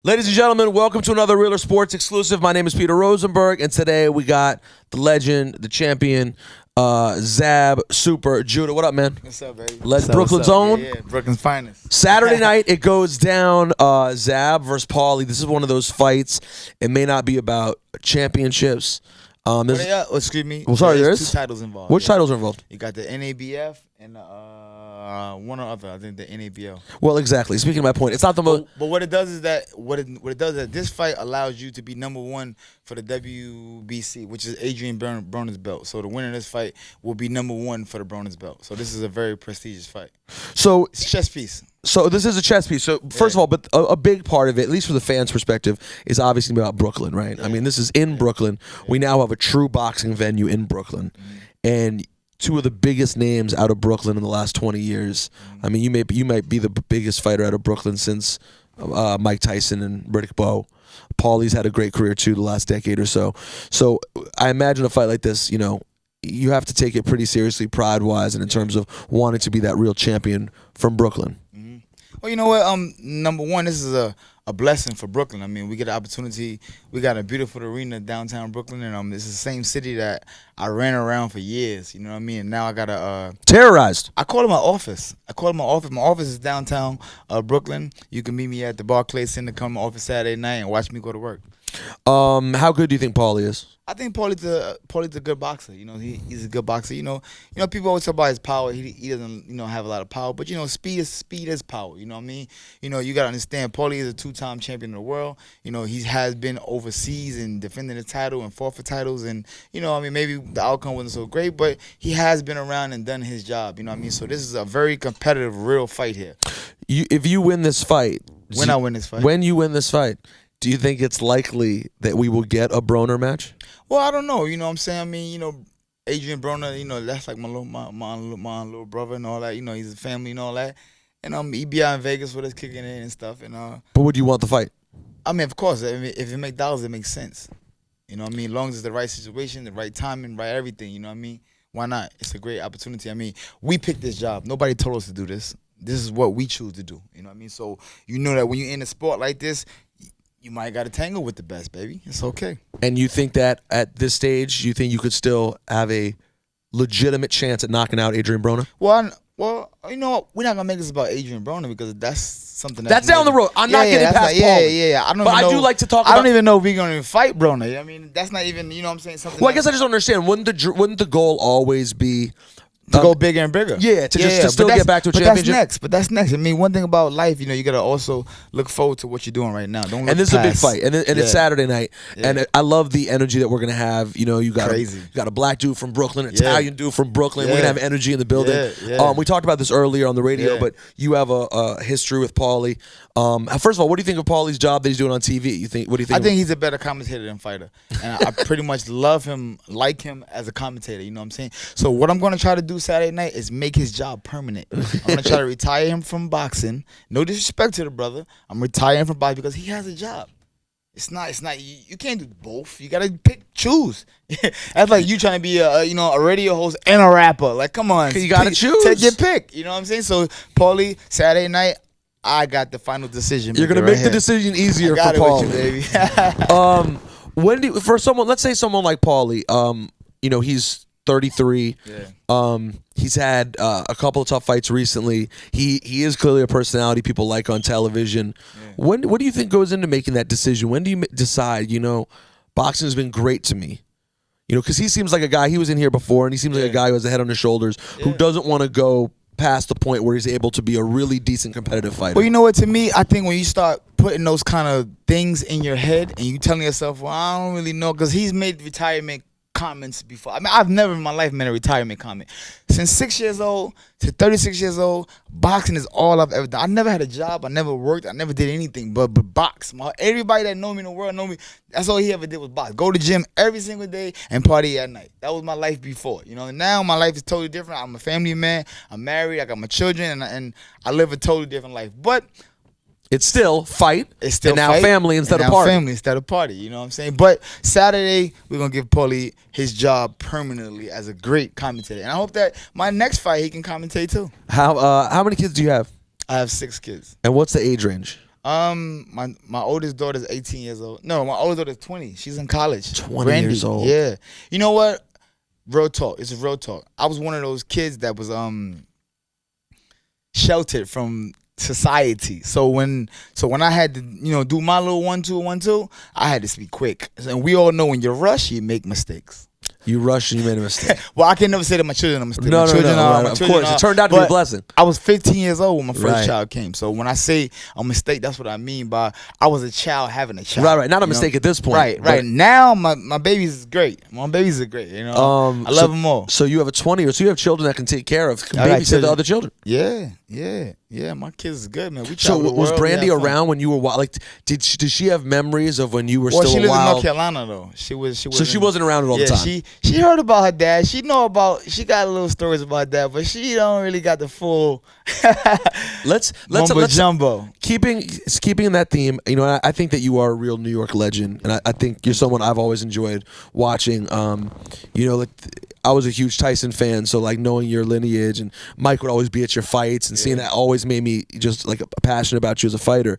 Ladies and gentlemen, welcome to another Realer Sports exclusive. My name is Peter Rosenberg, and today we got the legend, the champion, Zab Super Judah. What up, man? What's up, baby? Brooklyn's own. Yeah, Brooklyn's finest. Saturday night, it goes down. Zab versus Paulie. This is one of those fights. It may not be about championships. Excuse me. Well, sorry, there's there's two titles involved. Which titles are involved? You got the NABF and one or other. I think the NABL. Well, exactly. Speaking of my point, it's not the most. But what it does is that this fight allows you to be #1 for the WBC, which is Adrian Broner's belt. So the winner of this fight will be #1 for the Broner's belt. So this is a very prestigious fight. So it's a chess piece. So this is a chess piece. So first of all, but a big part of it, at least from the fans' perspective, is obviously about Brooklyn, right? Yeah. I mean, this is in Brooklyn. Yeah. We now have a true boxing venue in Brooklyn, and two of the biggest names out of Brooklyn in the last 20 years. I mean, you might be the biggest fighter out of Brooklyn since Mike Tyson and Riddick Bowe. Paulie's had a great career too the last decade or so. So I imagine a fight like this, you know, you have to take it pretty seriously pride-wise and in terms of wanting to be that real champion from Brooklyn. Well, you know what? #1, this is a blessing for Brooklyn. I mean, we get an opportunity. We got a beautiful arena downtown Brooklyn, and it's the same city that I ran around for years. You know what I mean? And now I got a terrorized. I call it my office. My office is downtown Brooklyn. You can meet me at the Barclays Center. Come to my office Saturday night and watch me go to work. How good do you think Paulie is? I think Paulie's a good boxer. You know, he's a good boxer. You know, people always talk about his power. He doesn't, have a lot of power. But speed is power. You know what I mean? You got to understand. Paulie is a 2-time champion of the world. He has been overseas and defending the title and fought for titles. And maybe the outcome wasn't so great, but he has been around and done his job. You know what I mean? So this is a very competitive, real fight here. If you win this fight, when you win this fight. Do you think it's likely that we will get a Broner match? Well, I don't know. You know what I'm saying? I mean, Adrian Broner, that's like my little brother and all that. He's a family and all that. And he be out in Vegas with us kicking in and stuff. And But would you want the fight? I mean, of course. I mean, if it make dollars, it makes sense. You know what I mean? As long as it's the right situation, the right timing, right everything. You know what I mean? Why not? It's a great opportunity. I mean, we picked this job. Nobody told us to do this. This is what we choose to do. You know what I mean? So you know that when you're in a sport like this, you might got to tangle with the best, baby. It's okay. And you think that at this stage, you think you could still have a legitimate chance at knocking out Adrian Broner? Well, you know what? We're not gonna make this about Adrian Broner because that's something that's down the road. I'm not getting past Paulie. Yeah. I do like to talk. I don't even know if we're gonna even fight Broner. I mean, that's not even. You know what I'm saying? Something. Well, I guess I just don't understand. Wouldn't the goal always be to go bigger and bigger? Yeah, to still get back to a championship. But that's next. I mean, one thing about life, you got to also look forward to what you're doing right now. Don't look and this past. is a big fight, and it's Saturday night, and I love the energy that we're gonna have. You got crazy. You got a black dude from Brooklyn, Italian dude from Brooklyn. We're gonna have energy in the building. We talked about this earlier on the radio, but you have a history with Paulie. First of all, what do you think of Paulie's job that he's doing on TV? What do you think? I think he's a better commentator than fighter, and I pretty much love him, like him as a commentator. You know what I'm saying? So what I'm gonna try to do Saturday night is make his job permanent. I'm gonna try to retire him from boxing. No disrespect to the brother. I'm retiring from boxing because he has a job. It's not. You can't do both. You gotta choose. That's like you trying to be a radio host and a rapper. Like, come on, you gotta choose. Take your pick. You know what I'm saying? So, Paulie, Saturday night, I got the final decision. You're gonna make the decision easier for Paulie, baby. Let's say someone like Paulie, he's 33. He's had a couple of tough fights recently. He is clearly a personality people like on television. What do you think goes into making that decision? When do you decide, boxing has been great to me? Because he seems like a guy, he was in here before, and he seems like a guy who has a head on his shoulders, who doesn't want to go past the point where he's able to be a really decent competitive fighter. Well, you know what, to me, I think when you start putting those kind of things in your head and you telling yourself, well, I don't really know, because he's made retirement comments before. I mean, I've never in my life made a retirement comment. Since 6 years old to 36 years old, boxing is all I've ever done. I never had a job. I never worked. I never did anything but box. Everybody that know me in the world know me. That's all he ever did was box. Go to the gym every single day and party at night. That was my life before. Now my life is totally different. I'm a family man. I'm married. I got my children, and I live a totally different life. But it's still fight. It's still and now fight, family instead of party. Family instead of party. You know what I'm saying? But Saturday we're gonna give Paulie his job permanently as a great commentator, and I hope that my next fight he can commentate too. How many kids do you have? I have 6 kids. And what's the age range? My oldest daughter's 18 years old. No, my oldest daughter's 20. She's in college. 20 Brandy. years old. Yeah. You know what? Real talk. It's a real talk. I was one of those kids that was sheltered from society. So when I had to, do my little 1-2, I had to speak quick. And we all know when you rush, you make mistakes. You rushed and you made a mistake. Well, I can never say that my children are mistakes. No, my children right. Of course, it turned out to be a blessing. I was 15 years old when my first Right. child came. So when I say a mistake, that's what I mean by I was a child having a child. Right. Not a mistake at this point. Right. Now my babies is great. My babies are great. I love them all. So you have a 20-year, so you have children that can take care of, can I got babysit the children. other children. Yeah. My kids is good, man. We So travel the was world, we Brandy have fun. around when you were wild? Like, did she have memories of when you were Well, still she a lives in North wild? Carolina though. She wasn't around it all the time. She heard about her dad. She got little stories about her dad, but she don't really got the full Let's mumbo jumbo. keeping in that theme. I think that you are a real New York legend, and I think you're someone I've always enjoyed watching. Like I was a huge Tyson fan, so like knowing your lineage, and Mike would always be at your fights, and seeing that always made me just like passionate about you as a fighter.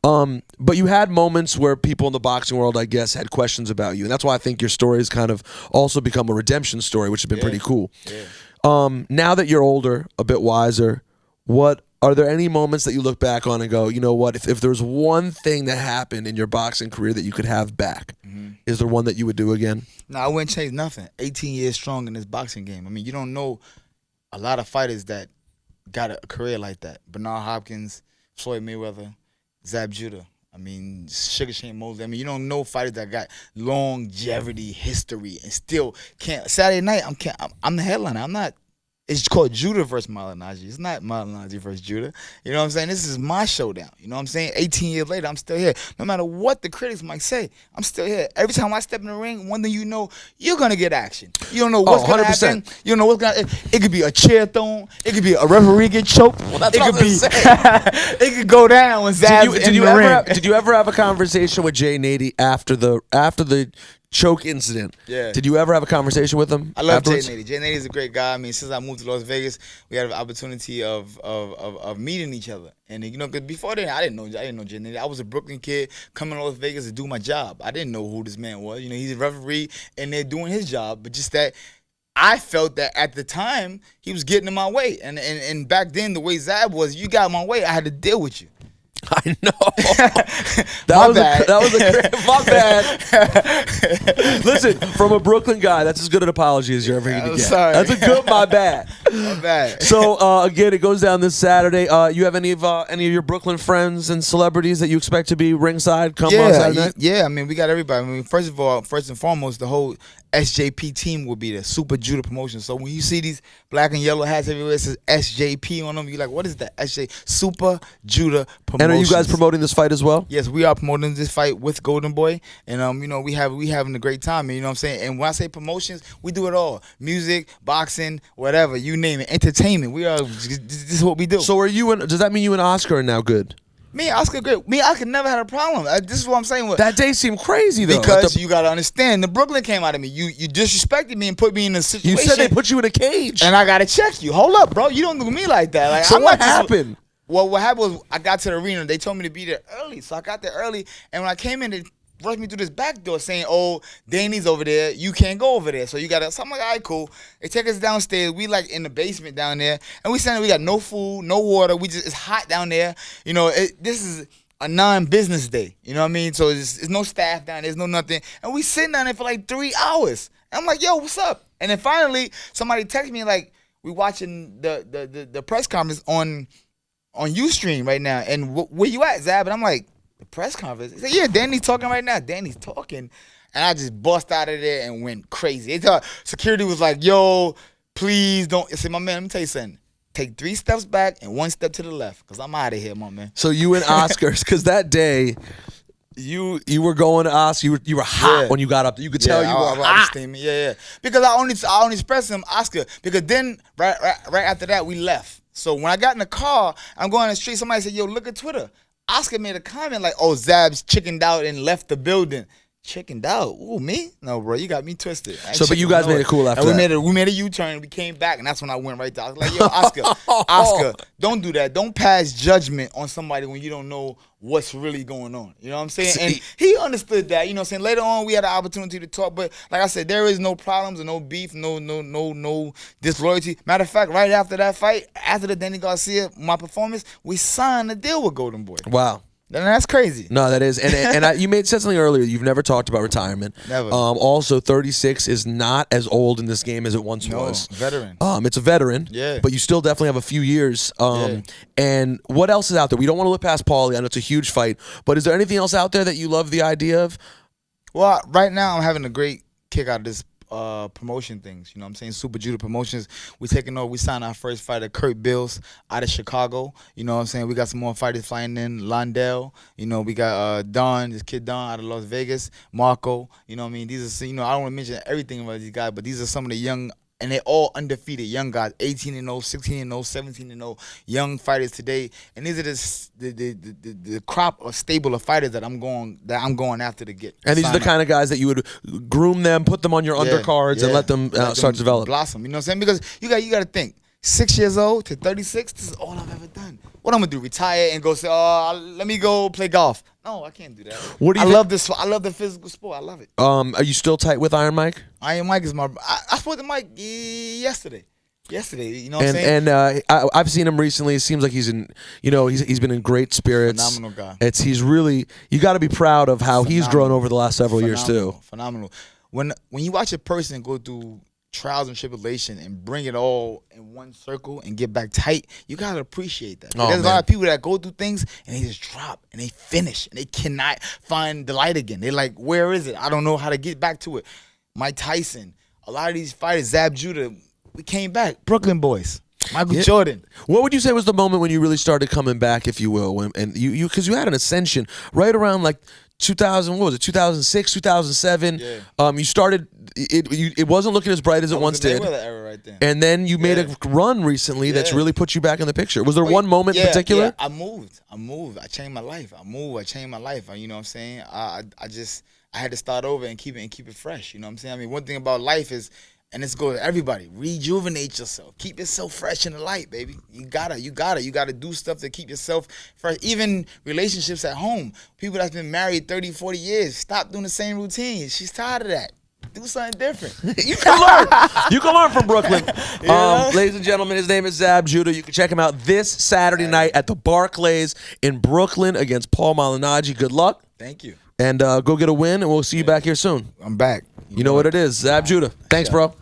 But you had moments where people in the boxing world, I guess, had questions about you, and that's why I think your story has kind of also become a redemption story, which has been pretty cool. Yeah. Now that you're older, a bit wiser, what are there any moments that you look back on and go, you know what, if there's one thing that happened in your boxing career that you could have back, is there one that you would do again? No, I wouldn't change nothing. 18 years strong in this boxing game. I mean, you don't know a lot of fighters that got a career like that. Bernard Hopkins, Floyd Mayweather, Zab Judah. I mean, Sugar Shane Mosley. I mean, you don't know fighters that got longevity, history, and still can't. Saturday night, I'm the headliner. I'm not. It's called Judah versus Malignaggi. It's not Malignaggi versus Judah. You know what I'm saying? This is my showdown. You know what I'm saying? 18 years later, I'm still here. No matter what the critics might say, I'm still here. Every time I step in the ring, one thing you know, you're going to get action. You don't know what's going to happen. You don't know what's going to happen. It could be a chair thrown. It could be a referee get choked. Well, that's what I was gonna say. It could go down when Zab's in the ring. Did you ever have a conversation with Jay Nady after the choke incident? Yeah. Did you ever have a conversation with him? I love afterwards? Jay Nady. Jay Nady is a great guy. I mean, since I moved to Las Vegas, we had an opportunity of meeting each other. And because before then, I didn't know Jay Nady. I was a Brooklyn kid coming to Las Vegas to do my job. I didn't know who this man was. He's a referee, and they're doing his job. But just that, I felt that at the time he was getting in my way. And back then, the way Zab was, you got in my way, I had to deal with you. I know. That was a my bad. Listen, from a Brooklyn guy, that's as good an apology as you're ever going to get. Sorry. That's a good my bad. My bad. So again, it goes down this Saturday. You have any of your Brooklyn friends and celebrities that you expect to be ringside come on Saturday night? Yeah, I mean, we got everybody. I mean, first and foremost, the whole SJP team will be there, Super Judah Promotion. So when you see these black and yellow hats everywhere, it says SJP on them, you're like, what is that? Super Judah Promotion. And are you guys promoting this fight as well? Yes, we are promoting this fight with Golden Boy, and we having a great time. And, you know what I'm saying? And when I say promotions, we do it all: music, boxing, whatever, you name it, entertainment. This is what we do. So does that mean you and Oscar are now good? Me and Oscar good. Me and Oscar never had a problem. This is what I'm saying. That day seemed crazy though. Because you gotta understand, the Brooklyn came out of me. You disrespected me and put me in a situation. You said they put you in a cage, and I gotta check you. Hold up, bro. You don't do me like that. Like, so what happened? Well, what happened was I got to the arena. They told me to be there early, so I got there early. And when I came in, they rushed me through this back door saying, "Oh, Danny's over there. You can't go over there." So you gotta. So I'm like, "All right, cool." They take us downstairs. We like in the basement down there, and we got no food, no water. It's hot down there. This is a non-business day. You know what I mean? So there's no staff down there. There's no nothing. And we sitting down there for like 3 hours. And I'm like, yo, what's up? And then finally, somebody texted me like, we watching the press conference on Ustream right now. And where you at, Zab? And I'm like, the press conference? He said, yeah, Danny's talking right now. Danny's talking. And I just bust out of there and went crazy. Security was like, yo, please don't. I said, my man, let me tell you something. Take 3 steps back and 1 step to the left, because I'm out of here, my man. So you and Oscars, because that day, you were going to Oscar. You were hot when you got up there. You could tell you were hot. Steaming. Yeah. Because I only expressed him Oscar, because then right after that we left. So when I got in the car, I'm going on the street. Somebody said, "Yo, look at Twitter." Oscar made a comment like, "Oh, Zab's chickened out and left the building." chickened out. Ooh, me? No, bro, you got me twisted. So, but you guys made it cool after and that. we made a U-turn. We came back, and that's when I went right there. I was like, yo, Oscar, don't do that. Don't pass judgment on somebody when you don't know what's really going on. You know what I'm saying? And he understood that. You know what I'm saying? Later on, we had an opportunity to talk, but like I said, there is no problems and no beef, no disloyalty. Matter of fact, right after that fight, after the Danny Garcia, my performance, we signed a deal with Golden Boy. Wow. And that's crazy. No, that is, and you said something earlier. You've never talked about retirement. Never. Also, 36 is not as old in this game as it once was. Veteran. It's a veteran. Yeah. But you still definitely have a few years. And what else is out there? We don't want to look past Paulie. I know it's a huge fight, but is there anything else out there that you love the idea of? Well, right now I'm having a great kick out of this promotion things. You know what I'm saying? Super Judah Promotions. We signed our first fighter, Kurt Bills, out of Chicago. You know what I'm saying? We got some more fighters flying in. Londell. You know, we got Don, this kid Don out of Las Vegas. Marco. You know what I mean? These are, you know, I don't want to mention everything about these guys, but these are some of the young, and they're all undefeated young guys, 18-0, 16-0, 17-0, young fighters today. And these are the crop or stable of fighters that I'm going after to get. And these are the kind of guys that you would groom them, put them on your undercards, and let them start to develop. Blossom. You know what I'm saying? Because you got to think, 6 years old to 36, this is all I've ever done. What I'm gonna do? Retire and go say, "Oh, let me go play golf." No, I can't do that. What do you? I love this. I love the physical sport. I love it. Are you still tight with Iron Mike? Iron Mike is my. I spoke to Mike yesterday. You know what I'm saying? And I've seen him recently. It seems like he's in. You know, he's been in great spirits. Phenomenal guy. He's really. You got to be proud of how he's grown over the last several years too. Phenomenal. When you watch a person go through trials and tribulation and bring it all in one circle and get back tight, you gotta appreciate that. There's a lot of people that go through things and they just drop and they finish and they cannot find the light again. They're like, where is it? I don't know how to get back to it. Mike Tyson, a lot of these fighters, Zab Judah, we came back. Brooklyn boys. Michael Jordan. What would you say was the moment when you really started coming back, if you will, and you because you had an ascension right around like 2000, what was it, 2006, 2007? Yeah. You started, it wasn't looking as bright as it once did. Era right then. And then you made a run recently that's really put you back in the picture. Was there one moment in particular? Yeah, I moved. I changed my life. I changed my life. You know what I'm saying? I had to start over and keep it fresh. You know what I'm saying? I mean, one thing about life is, and it's good to everybody, rejuvenate yourself. Keep yourself fresh in the light, baby. You gotta do stuff to keep yourself fresh. Even relationships at home. People that's been married 30, 40 years, stop doing the same routine. She's tired of that. Do something different. You can learn. You can learn from Brooklyn. Ladies and gentlemen, his name is Zab Judah. You can check him out this Saturday night at the Barclays in Brooklyn against Paul Malignaggi. Good luck. Thank you. And go get a win, and we'll see you back here soon. I'm back. You know what it is. Zab Judah. Thanks, bro.